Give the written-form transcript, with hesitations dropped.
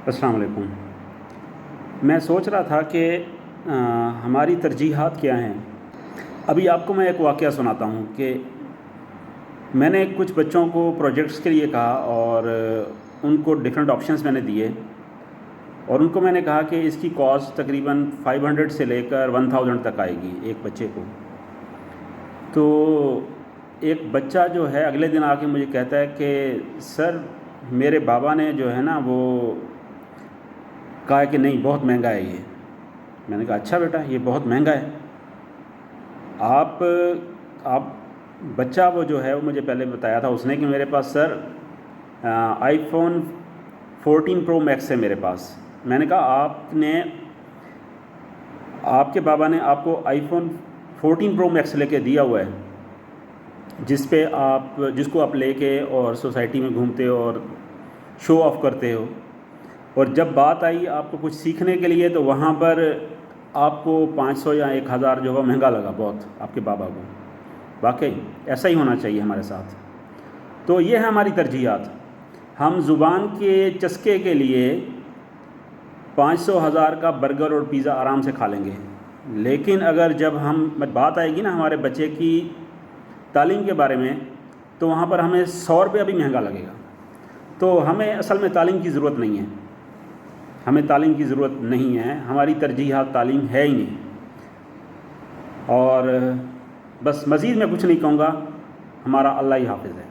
السلام علیکم۔ میں سوچ رہا تھا کہ ہماری ترجیحات کیا ہیں۔ ابھی آپ کو میں ایک واقعہ سناتا ہوں کہ میں نے کچھ بچوں کو پروجیکٹس کے لیے کہا اور ان کو ڈیفرنٹ آپشنز میں نے دیے، اور ان کو میں نے کہا کہ اس کی کاسٹ تقریباً 500 سے لے کر 1000 تک آئے گی ایک بچے کو۔ تو ایک بچہ جو ہے اگلے دن آ کے مجھے کہتا ہے کہ سر میرے بابا نے جو ہے نا وہ کہا کہ نہیں بہت مہنگا ہے یہ۔ میں نے کہا اچھا بیٹا یہ بہت مہنگا ہے، آپ بچہ وہ جو ہے وہ مجھے پہلے بتایا تھا اس نے کہ میرے پاس سر آئی فون 14 پرو میکس ہے میرے پاس۔ میں نے کہا آپ کے بابا نے آپ کو آئی فون 14 پرو میکس لے کے دیا ہوا ہے، جس کو آپ لے کے اور سوسائٹی میں گھومتے ہو اور شو آف کرتے ہو، اور جب بات آئی آپ کو کچھ سیکھنے کے لیے تو وہاں پر آپ کو 500 یا 1000 جو ہے مہنگا لگا بہت آپ کے بابا کو۔ واقعی ایسا ہی ہونا چاہیے ہمارے ساتھ۔ تو یہ ہے ہماری ترجیحات۔ ہم زبان کے چسکے کے لیے 500,000 کا برگر اور پیزا آرام سے کھا لیں گے، لیکن اگر جب بات آئے گی نا ہمارے بچے کی تعلیم کے بارے میں تو وہاں پر ہمیں 100 روپیہ بھی مہنگا لگے گا۔ تو ہمیں اصل میں تعلیم کی ضرورت نہیں ہے، ہمیں تعلیم کی ضرورت نہیں ہے، ہماری ترجیحات تعلیم ہے ہی نہیں۔ اور بس مزید میں کچھ نہیں کہوں گا، ہمارا اللہ ہی حافظ ہے۔